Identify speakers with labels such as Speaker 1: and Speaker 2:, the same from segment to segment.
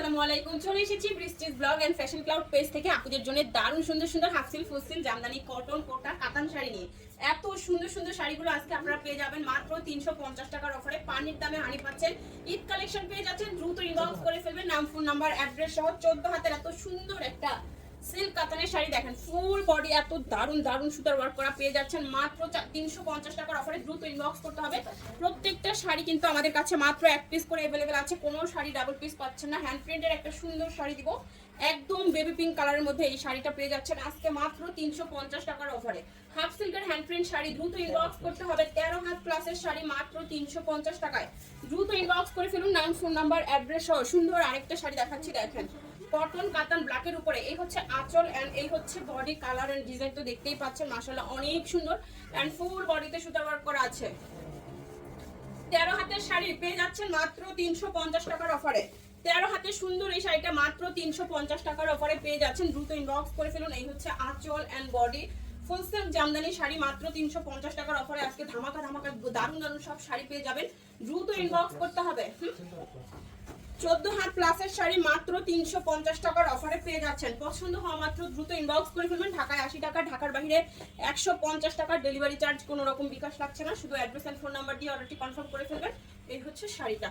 Speaker 1: আসসালামু আলাইকুম। চলে এসেছি বৃষ্টিস blog and fashion cloud page থেকে আপুদের জন্য দারুণ সুন্দর সুন্দর half silk, full silk, jamdani, cotton, kota, katan sari নিয়ে। এত সুন্দর সুন্দর শাড়িগুলো আজকে আপনারা পেয়ে যাবেন মাত্র 350 টাকার অফারে। পানির দামে হানি পাচ্ছেন। ঈদ কালেকশন পেয়ে যাচ্ছেন। দ্রুত ইনবক্স করে ফেলবেন নাম, ফোন নাম্বার, অ্যাড্রেস সহ। 14 হাতের এত সুন্দর একটা সিল্ক কাতানের শাড়ি দেখেন, ফুল বডি এত দারুণ দারুণ সুতার ওয়ার্ক করা পেয়ে যাচ্ছেন মাত্র 350 টাকার অফারে। দ্রুত ইনবক্স করতে হবে। প্রত্যেকটা শাড়ি কিন্তু আমাদের কাছে মাত্র এক পিস করে অ্যাভেলেবেল আছে, কোনো শাড়ি ডাবল পিস পাচ্ছেন না। হ্যান্ড প্রিন্টের একটা সুন্দর শাড়ি দিব, একদম বেবি পিঙ্ক কালারের মধ্যে এই শাড়িটা পেয়ে যাচ্ছেন আজকে মাত্র 350 টাকার অফারে। হাফ সিল্কের হ্যান্ড প্রিন্ট শাড়ি, দ্রুত ইনবক্স করতে হবে। 13 হাত প্লাসের শাড়ি মাত্র 350 টাকায়। দ্রুত ইনবক্স করে ফেলুন নাম, ফোন নাম্বার, অ্যাড্রেস সহ। সুন্দর আরেকটা শাড়ি দেখাচ্ছি দেখেন, কটন কাতান ব্ল্যাকের উপরে। এই হচ্ছে আঁচল এন্ড এই হচ্ছে বডি কালার এন্ড ডিজাইন তো দেখতেই পাচ্ছেন, মাশাআল্লাহ অনেক সুন্দর এন্ড ফুল বডিতে সুতার ওয়ার্ক করা আছে। 13 হাতের শাড়ি পেয়ে যাচ্ছেন মাত্র 350 টাকার অফারে। 13 হাতের সুন্দর এই শাড়িটা মাত্র 350 টাকার অফারে পেয়ে যাচ্ছেন। দ্রুত ইনবক্স করে ফেলুন। এই হচ্ছে আঁচল and body full silk jamdani sari মাত্র 350 টাকার অফারে। আজকে ধামাকা ধামাকা দারুণ দারুণ সব শাড়ি পেয়ে যাবেন, দ্রুত ইনবক্স করতে হবে। 14 হাত প্লাসের শাড়ি মাত্র 350 টাকার অফারে পেয়ে যাচ্ছেন। পছন্দ হওয়া মাত্র দ্রুত ইনবক্স করে ফেলবেন। ঢাকায় 80 টাকা, ঢাকার বাইরে 150 টাকার ডেলিভারি চার্জ, কোনো রকম বিকাশ লাগছে না। শুধু অ্যাড্রেস এন্ড ফোন নাম্বার দিয়ে অর্ডারটি কনফার্ম করে ফেলবেন। এই হচ্ছে শাড়িটা।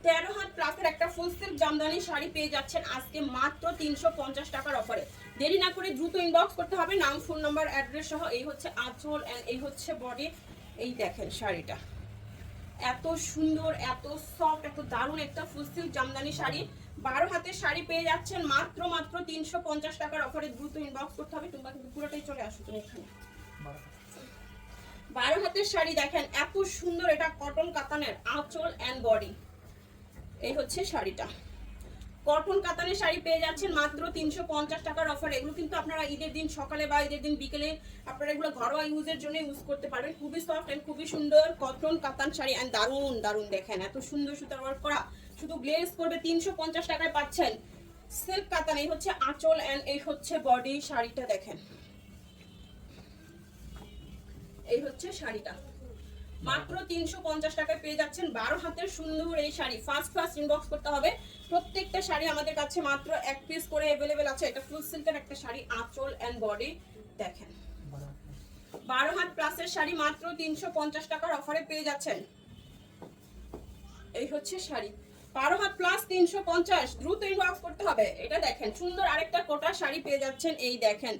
Speaker 1: 13 হাত প্লাসের একটা ফুল সিল্ক জামদানি শাড়ি পেয়ে যাচ্ছেন আজকে মাত্র 350 টাকার অফারে। দেরি না করে দ্রুত ইনবক্স করতে হবে নাম, ফোন নাম্বার, অ্যাড্রেস সহ। এই হচ্ছে আঁচল এন্ড এই হচ্ছে বডি। এই দেখেন শাড়িটা এত সুন্দর, এত সফট, এত দারুণ একটা ফুল সিল্ক জামদানি শাড়ি। 12 হাতের শাড়ি পেয়ে যাচ্ছেন মাত্র 350 টাকার অফারে। দ্রুত ইনবক্স করতে হবে। তোমরা কিন্তু পুরোটাই চলে আসো তুমি এখানে। 12 হাতের শাড়ি দেখেন এত সুন্দর, এটা কটন কাতানের আঁচল এন্ড বডি। এই হচ্ছে শাড়িটা, কটন কাতানের শাড়ি পেয়ে যাচ্ছেন মাত্র 350 টাকার অফার। এগুলো কিন্তু আপনারা ঈদের দিন সকালে বা ঈদের দিন বিকেলে আপনারা এগুলো ঘরোয়া ইউজের জন্য ইউজ করতে পারবেন। খুবই সফট এন্ড খুবই সুন্দর কটন কাতান শাড়ি এন্ড দারুণ দারুণ দেখেন এত সুন্দর সুতার ওয়ার্ক করা। শুধু গ্লেজ করবে 350 টাকায় পাচ্ছেন সিল্ক কাতান। এই হচ্ছে আঁচল এন্ড এই হচ্ছে বডি। শাড়িটা দেখেন, এই হচ্ছে শাড়িটা মাত্র 350 টাকায় পেয়ে যাচ্ছেন। 12 হাতের সুন্দর এই শাড়ি। ফার্স্ট ইনবক্স করতে হবে। প্রত্যেকটা শাড়ি আমাদের কাছে মাত্র এক পিস করে अवेलेबल আছে। এটা ফুল সিল্কের একটা শাড়ি, আঁচল এন্ড বডি দেখেন। 12 হাত প্লাসের শাড়ি মাত্র 350 টাকার অফারে পেয়ে যাচ্ছেন। এই হচ্ছে শাড়ি 12 হাত প্লাস 350, দ্রুত ইনবক্স করতে হবে। এটা দেখেন সুন্দর আরেকটা কোটা শাড়ি পেয়ে যাচ্ছেন। এই দেখেন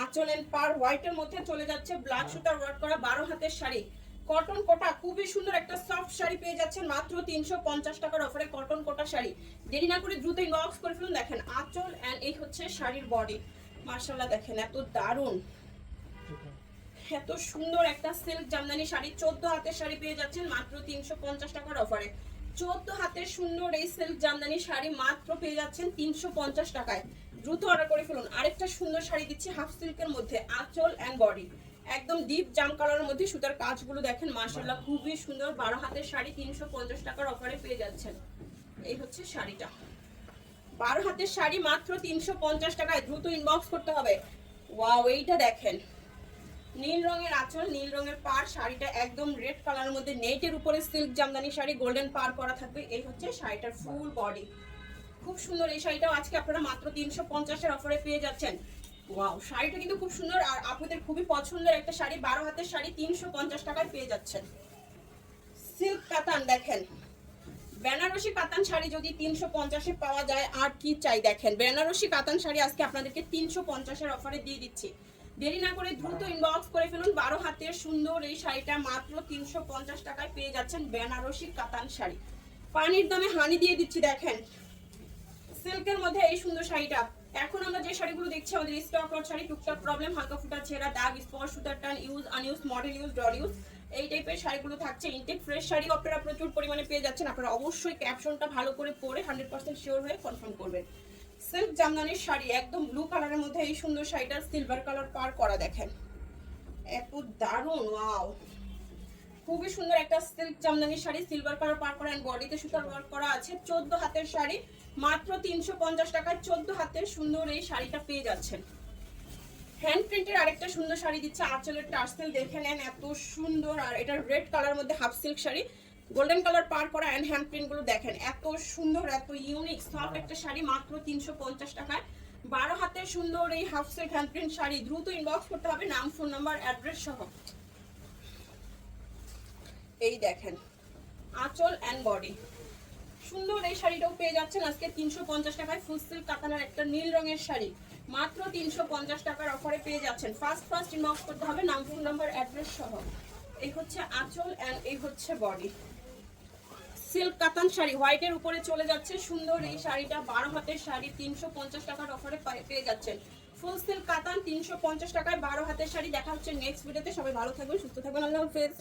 Speaker 1: আঁচল এন্ড পার হোয়াইটের মধ্যে চলে যাচ্ছে ব্ল্যাক সুতার ওয়ার্ক করা 12 হাতের শাড়ি, কটন কোটা। খুবই সুন্দর একটা সফট শাড়ি পেয়ে যাচ্ছেন মাত্র 350 টাকার অফারে। কটন কোটা শাড়ি, দেরি না করে দ্রুত ইনবক্স করে ফেলুন। দেখেন আঁচল এন্ড এই হচ্ছে শাড়ির বডি। মাশাআল্লাহ দেখেন এত দারুণ, এত সুন্দর একটা সিল্ক জামদানি শাড়ি। 14 হাতের শাড়ি পেয়ে যাচ্ছেন মাত্র 350 টাকার অফারে। 14 হাতের সুন্দর এই সিল্ক জামদানি শাড়ি মাত্র পেয়ে যাচ্ছেন 350 টাকায়। দ্রুত অর্ডার করে ফেলুন। আরেকটা সুন্দর শাড়ি দিচ্ছি হাফ সিল্কের মধ্যে, আঁচল এন্ড বডি একদম ডিপ জাম কালারের মধ্যে। সুতার কাজগুলো দেখেন মাশাআল্লাহ খুবই সুন্দর। 12 হাতের শাড়ি 350 টাকার অফারে পেয়ে যাচ্ছেন। এই হচ্ছে শাড়িটা, 12 হাতের শাড়ি মাত্র 350 টাকায়। দ্রুত ইনবক্স করতে হবে। ওয়াও, এইটা দেখেন নীল রঙের আঁচল, নীল রঙের পার। শাড়িটা একদম রেড কালারের মধ্যে নেটের উপরে সিল্ক জামদানি শাড়ি, গোল্ডেন পার করা থাকবে। এই হচ্ছে শাড়িটার ফুল বডি। খুব সুন্দর এই শাড়িটাও আজকে আপনারা মাত্র 350 এর অফারে পেয়ে যাচ্ছেন। ওয়াও, শাড়িটা কিন্তু খুব সুন্দর আর আপনাদের খুবই পছন্দের একটা শাড়ি। 12 হাতের শাড়ি 350 টাকায় পেয়ে যাচ্ছেন। সিল্ক কাতান দেখেন, বেনারসি কাতান শাড়ি যদি 350 এ পাওয়া যায় আর কি চাই। দেখেন বেনারসি কাতান শাড়ি আজকে আপনাদেরকে 350 এর অফারে দিয়ে দিচ্ছি। দেরি না করে দ্রুত ইনবক্স করে ফেলুন। 12 হাতের সুন্দর এই শাড়িটা মাত্র 350 টাকায় পেয়ে যাচ্ছেন। বেনারসি কাতান শাড়ি পানির দামে হানি দিয়ে দিচ্ছি। দেখেন সিল্কের মধ্যে এই সুন্দর শাড়িটা। এখন আমরা যে শাড়িগুলো দেখছি আমাদের স্টক আউট শাড়ি, টুকটাক প্রবলেম, হালকা ফুটা ছেঁড়া, দাগ, স্পট, সুতার টান, use আনইউজ, model use, doll use, এই টাইপের শাড়িগুলো থাকছে। ইনটেক ফ্রেশ শাড়ি আপনারা প্রচুর পরিমাণে পেয়ে যাচ্ছেন। আপনারা অবশ্যই ক্যাপশনটা ভালো করে পড়ে 100% শিওর হয়ে কনফার্ম করবেন। সিল্ক জামদানির শাড়ি একদম ব্লু কালারের মধ্যে এই সুন্দর শাড়িটার সিলভার কালার পার করা দেখেন এত দারুণ। ওয়াও, খুবই সুন্দর একটা silk jamdani sari, silver colour পার করা এন্ড বডিতে সুতার ওয়ার্ক করা আছে। 14 হাতের শাড়ি মাত্র 350 টাকায়। 14 হাতের সুন্দর এই শাড়িটা পেয়ে যাচ্ছেন। হ্যান্ড প্রিন্টের আরেকটা সুন্দর শাড়ি দিচ্ছে, আঁচলের টার্সেল দেখে নেন এত সুন্দর। আর এটা রেড কালার মধ্যে half silk sari, golden colour পার করা এন্ড হ্যান্ড প্রিন্ট গুলো দেখেন, এত সুন্দর এত ইউনিক সফট একটা শাড়ি মাত্র 350 টাকায়। 12 হাতের সুন্দর এই half set hand print sari দ্রুত ইনবক্স করতে হবে নাম, ফোন নাম্বার, অ্যাড্রেস সহ। এই দেখেন আঁচল এন্ড বডি সুন্দর এই শাড়িটাও পেয়ে যাচ্ছেন আজকে 350 টাকায়। ফুল সিল্ক কাতানের একটা নীল রঙের শাড়ি মাত্র 350 টাকার অফারে পেয়ে যাচ্ছেন। ফার্স্ট ইনবক্স করতে হবে নাম, ফোন নাম্বার, অ্যাড্রেস সহ। এই হচ্ছে আঁচল এন্ড এই হচ্ছে বডি। সিল্ক কাতান শাড়ি হোয়াইটের উপরে চলে যাচ্ছে সুন্দর এই শাড়িটা 12 হাতের শাড়ি 350 টাকার অফারে পেয়ে যাচ্ছেন। ফুল সিল্ক কাতান 350 টাকায় 12 হাতের শাড়ি। দেখা হচ্ছে নেক্সট ভিডিওতে, সবাই ভালো থাকবেন সুস্থ থাকবেন, আল্লাহ হাফেজ।